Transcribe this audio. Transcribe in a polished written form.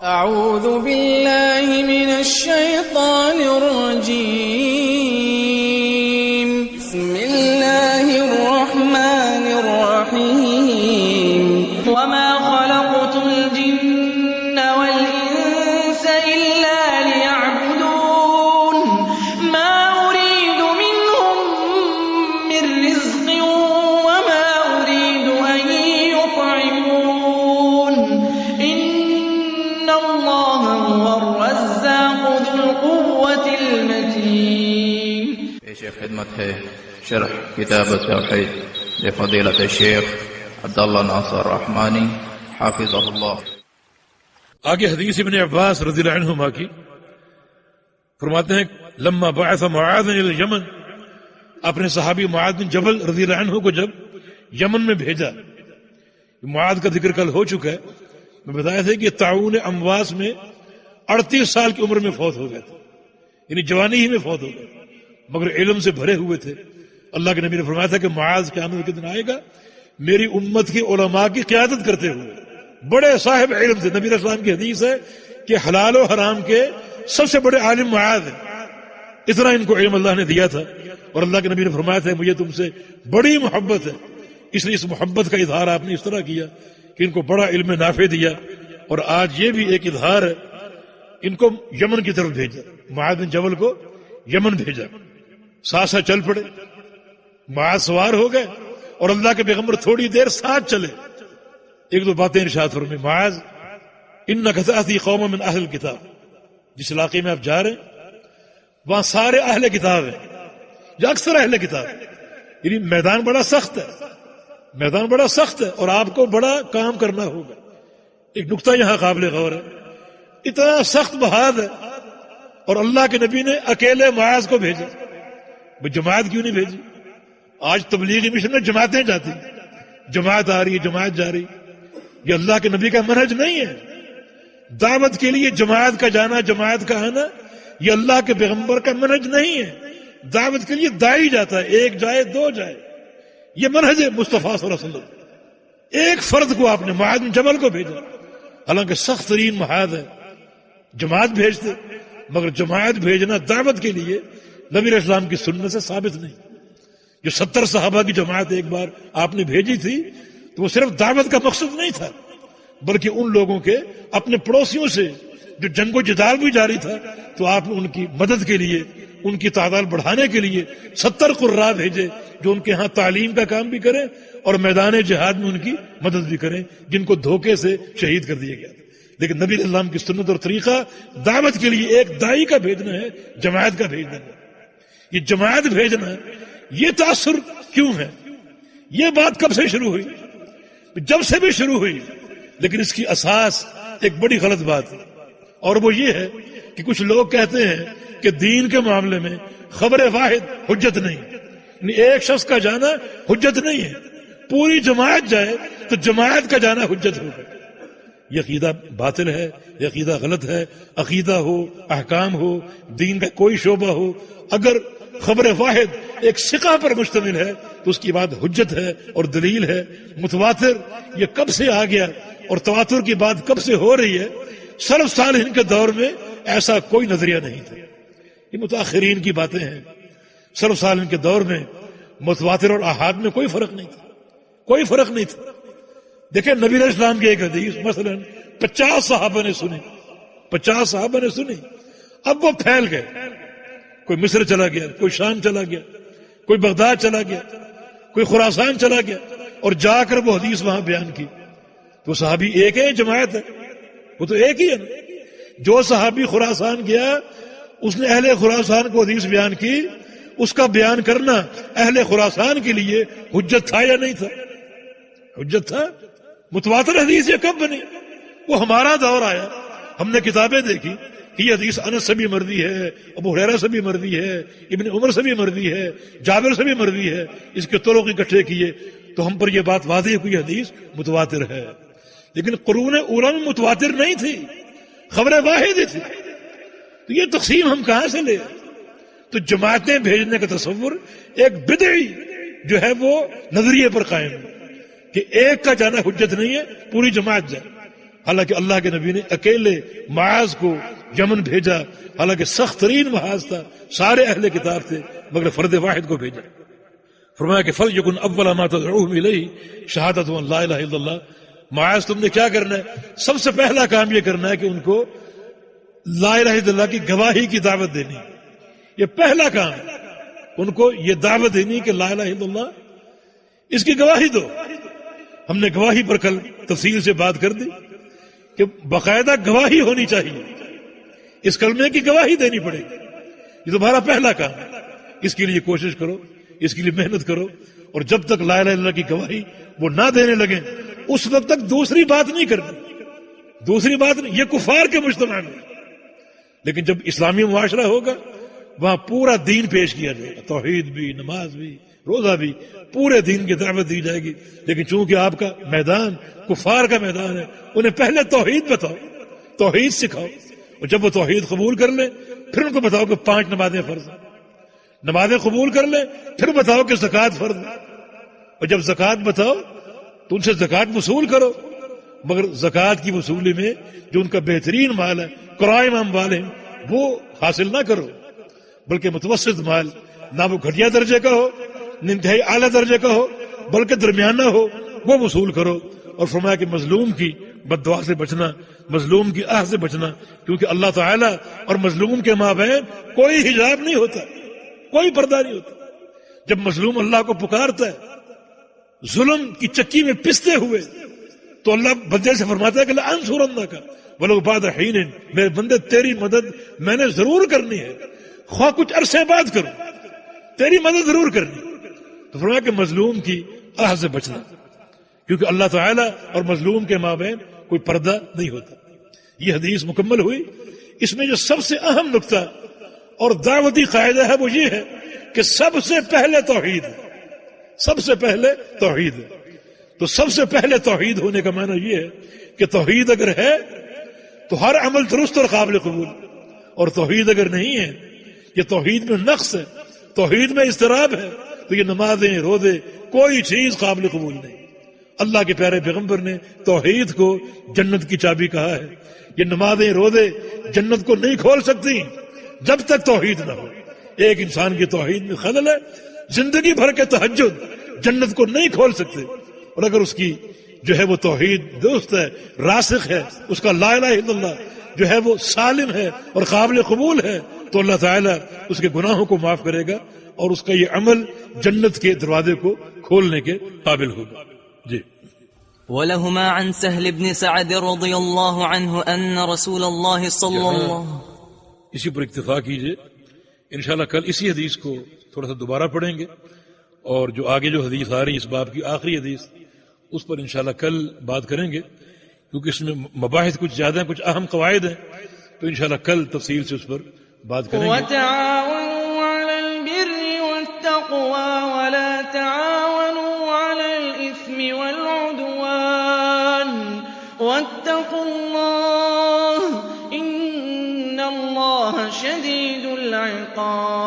أعوذ بالله من الشيطان الرجيم بسم الله الرحمن الرحيم وما خلقت الجن والإنس إلا ليعبدون ما أريد منهم من رزق وما أريد أن يطعمون إن الله هو الرزاق ذو القوة المتين. پیش خدمت ہے شرح کتاب التوحید لفضیلۃ الشیخ عبداللہ ناصر رحمانی حافظہ اللہ. آگے حدیث ابن عباس رضی اللہ عنہما کی فرماتے ہیں لما بعث معاذ الى اليمن، اپنے صحابی معاذ بن جبل رضی اللہ عنہ کو جب یمن میں بھیجا. معاذ کا ذکر کل ہو چکا ہے، میں بتایا تھا کہ طاعون امواس میں 38 سال کی عمر میں فوت ہو گئے تھے، یعنی جوانی ہی میں فوت ہو گئے، مگر علم سے بھرے ہوئے تھے. اللہ کے نبی نے فرمایا تھا کہ معاذ قیامت کے دن آئے گا میری امت کی علماء کی قیادت کرتے ہوئے، بڑے صاحب علم تھے. نبی علیہ السلام کی حدیث ہے کہ حلال و حرام کے سب سے بڑے عالم معاذ ہیں، اتنا ان کو علم اللہ نے دیا تھا. اور اللہ کے نبی نے فرمایا تھا مجھے تم سے بڑی محبت ہے، اس لیے اس محبت کا اظہار آپ نے اس طرح کیا کہ ان کو بڑا علم نافع دیا. اور آج یہ بھی ایک اظہار ہے، ان کو یمن کی طرف بھیجا، معاذ بن جبل کو یمن بھیجا. ساتھ چل پڑے، معاذ سوار ہو گئے اور اللہ کے پیغمبر تھوڑی دیر ساتھ چلے. ایک دو باتیں ارشاد فرمائیں. معاذ انک تأتی قوما من اہل الکتاب، جس علاقے میں آپ جا رہے ہیں وہاں سارے اہل کتاب ہیں یا اکثر اہل کتاب، یعنی میدان بڑا سخت ہے، میدان بڑا سخت ہے اور آپ کو بڑا کام کرنا ہوگا. ایک نقطہ یہاں قابل غور ہے، اتنا سخت بہاد ہے اور اللہ کے نبی نے اکیلے معاذ کو بھیجا. جماعت کیوں نہیں بھیجی؟ آج تبلیغی مشن میں جماعتیں جاتی، جماعت آ رہی ہے، جماعت جا رہی. یہ اللہ کے نبی کا منہج نہیں ہے. دعوت کے لیے جماعت کا جانا، جماعت کا آنا، یہ اللہ کے پیغمبر کا منہج نہیں ہے. دعوت کے لیے داعی جاتا ہے، ایک جائے دو جائے، یہ منہج ہے مصطفیٰ صلی اللہ علیہ وسلم. ایک فرد کو آپ نے معاذ بن جبل کو بھیجا، حالانکہ سخت ترین محاذ ہے. جماعت بھیجتے، مگر جماعت بھیجنا دعوت کے لیے نبی علیہ السلام کی سنت سے ثابت نہیں. جو 70 صحابہ کی جماعت ایک بار آپ نے بھیجی تھی تو وہ صرف دعوت کا مقصد نہیں تھا، بلکہ ان لوگوں کے اپنے پڑوسیوں سے جو جنگ و جدال بھی جاری تھا تو آپ نے ان کی مدد کے لیے، ان کی تعداد بڑھانے کے لیے 70 قراء بھیجے جو ان کے ہاں تعلیم کا کام بھی کریں اور میدان جہاد میں ان کی مدد بھی کریں، جن کو دھوکے سے شہید کر دیا گیا تھا. لیکن نبی علیہ السلام کی سنت اور طریقہ دعوت کے لیے ایک داعی کا بھیجنا ہے، جماعت کا بھیجنا ہے. یہ جماعت بھیجنا، یہ تاثر کیوں ہے؟ یہ بات کب سے شروع ہوئی؟ جب سے بھی شروع ہوئی، لیکن اس کی اساس ایک بڑی غلط بات ہے، اور وہ یہ ہے کہ کچھ لوگ کہتے ہیں کہ دین کے معاملے میں خبر واحد حجت نہیں، یعنی ایک شخص کا جانا حجت نہیں ہے، پوری جماعت جائے تو جماعت کا جانا حجت ہوگا. یہ عقیدہ باطل ہے، یہ عقیدہ غلط ہے. عقیدہ ہو، احکام ہو، دین کا کوئی شعبہ ہو، اگر خبر واحد ایک ثقہ پر مشتمل ہے تو اس کی بات حجت ہے اور دلیل ہے. متواتر یہ کب سے آ گیا اور تواتر کی بات کب سے ہو رہی ہے؟ سلف صالحین کے دور میں ایسا کوئی نظریہ نہیں تھا، یہ متاخرین کی باتیں ہیں. سلف صالحین کے دور میں متواتر اور احاد میں کوئی فرق نہیں تھا، کوئی فرق نہیں تھا. دیکھیں نبی علیہ السلام کی ایک حدیث مثلا 50 صحابہ نے سنی، 50 صحابہ نے سنی، اب وہ پھیل گئے. کوئی مصر چلا گیا، کوئی شام چلا گیا، کوئی بغداد چلا گیا، کوئی خراسان چلا گیا اور جا کر وہ حدیث وہاں بیان کی. تو صحابی ایک ہے، جماعت ہے، وہ تو ایک ہی ہے نا. جو صحابی خراسان گیا اس نے اہل خراسان کو حدیث بیان کی، اس کا بیان کرنا اہل خراسان کے لیے حجت تھا یا نہیں تھا؟ حجت تھا. متواتر حدیث یہ کب بنی؟ وہ ہمارا دور آیا، ہم نے کتابیں دیکھی کہ یہ حدیث انس سے بھی مروی ہے، ابو ہریرہ سے بھی مروی ہے، ابن عمر سے بھی مروی ہے، جابر سے بھی مروی ہے. اس کے طرق اکٹھے کیے تو ہم پر یہ بات واضح ہوئی حدیث متواتر ہے. لیکن قرون اولیٰ میں متواتر نہیں تھی، خبر واحد تھی. تو یہ تقسیم ہم کہاں سے لے؟ تو جماعتیں بھیجنے کا تصور ایک بدعی جو ہے وہ نظریے پر قائم ہے کہ ایک کا جانا حجت نہیں ہے، پوری جماعت جائے. حالانکہ اللہ کے نبی نے اکیلے معاذ کو یمن بھیجا، حالانکہ سخت ترین محاذ تھا، سارے اہل کتاب تھے، مگر فرد واحد کو بھیجا۔ فرمایا کہ فَلْيَكُنْ أَوَّلَ مَا تَدْعُوهُمْ إِلَيْهِ شَهَادَةُ أَن لَا إِلَهَ إِلَّا اللَّهُ۔ معاذ تم نے کیا کرنا ہے؟ سب سے پہلا کام یہ کرنا ہے کہ ان کو لا الہ الا اللہ کی گواہی کی دعوت دینی، یہ پہلا کام ہے، ان کو یہ دعوت دینی کہ لا الہ الا اللہ، اس کی گواہی دو۔ ہم نے گواہی پر کل تفصیل سے بات کر دی کہ باقاعدہ گواہی ہونی چاہیے، اس کلمے کی گواہی دینی پڑے گی، یہ تمہارا پہلا کام ہے۔ اس کے لیے کوشش کرو، اس کے لیے محنت کرو، اور جب تک لا الہ الا اللہ کی گواہی وہ نہ دینے لگیں اس وقت تک دوسری بات نہیں کرنی، دوسری بات نہیں، یہ کفار کے مجتمع میں۔ لیکن جب اسلامی معاشرہ ہوگا وہاں پورا دین پیش کیا جائے گا، توحید بھی، نماز بھی، روزہ بھی، پورے دین کی دعوت دی جائے گی۔ لیکن چونکہ آپ کا میدان کفار کا میدان ہے، انہیں پہلے توحید بتاؤ، توحید سکھاؤ، اور جب وہ توحید قبول کر لیں پھر ان کو بتاؤ کہ 5 نمازیں فرض ہیں، نمازیں قبول کر لیں پھر بتاؤ کہ زکوٰۃ فرض ہے، اور جب زکوٰۃ بتاؤ تو ان سے زکوٰۃ وصول کرو، مگر زکوٰۃ کی وصولی میں جو ان کا بہترین مال ہے قرائم اموالہم وہ حاصل نہ کرو، بلکہ متوسط مال، نہ وہ گھٹیا درجے کا ہو نہ انتہائی اعلیٰ درجے کا ہو، بلکہ درمیانہ ہو، وہ وصول کرو۔ اور فرمایا کہ مظلوم کی بد دعا سے بچنا، مظلوم کی آہ سے بچنا، کیونکہ اللہ تعالیٰ اور مظلوم کے مابین کوئی حجاب نہیں ہوتا، کوئی پردہ نہیں ہوتا۔ جب مظلوم اللہ کو پکارتا ہے ظلم کی چکی میں پستے ہوئے تو اللہ بندے سے فرماتا ہے کہ لَأَنصُرَنَّكَ وَلَوْ بَعْدَ حِينٍ، میرے بندے تیری مدد میں نے ضرور کرنی ہے، خواہ کچھ عرصے بعد کروں، تیری مدد ضرور کرنی۔ تو فرمایا کہ مظلوم کی آہ سے بچنا، کیونکہ اللہ تعالیٰ اور مظلوم کے مابین کوئی پردہ نہیں ہوتا۔ یہ حدیث مکمل ہوئی، اس میں جو سب سے اہم نقطہ اور دعوتی قاعدہ ہے وہ یہ ہے کہ سب سے پہلے توحید ہے، سب سے پہلے توحید ہے۔ تو سب سے پہلے توحید ہونے کا معنی یہ ہے کہ توحید اگر ہے تو ہر عمل درست اور قابل قبول، اور توحید اگر نہیں ہے، یہ توحید میں نقص ہے، توحید میں اضطراب ہے، تو یہ نمازیں، روزے، کوئی چیز قابل قبول نہیں۔ اللہ کے پیارے پیغمبر نے توحید کو جنت کی چابی کہا ہے، یہ نمازیں، روزے جنت کو نہیں کھول سکتی جب تک توحید نہ ہو۔ ایک انسان کی توحید میں خلل ہے، زندگی بھر کے تہجد جنت کو نہیں کھول سکتے، اور اگر اس کی جو ہے وہ توحید درست ہے، راسخ ہے، اس کا لا الہ الا اللہ جو ہے وہ سالم ہے اور قابل قبول ہے، تو اللہ تعالیٰ اس کے گناہوں کو معاف کرے گا اور اس کا یہ عمل جنت کے دروازے کو کھولنے کے قابل ہوگا۔ جی۔ ولهما عن سهل بن سعد رضي الله عنه أن رسول الله صلى الله اسی پر اکتفا کیجئے، انشاءاللہ کل اسی حدیث کو تھوڑا سا دوبارہ پڑھیں گے، اور جو آگے جو حدیث آ رہی اس باب کی آخری حدیث اس پر انشاءاللہ کل بات کریں گے، کیونکہ اس میں مباحث کچھ زیادہ ہیں، کچھ اہم قواعد ہیں، تو انشاءاللہ کل تفصیل سے اس پر بات کریں گے۔ وتعاونوا على البر والتقوى ولا تعاونوا على الإثم والعدوان واتقوا الله إن الله شديد العقاب۔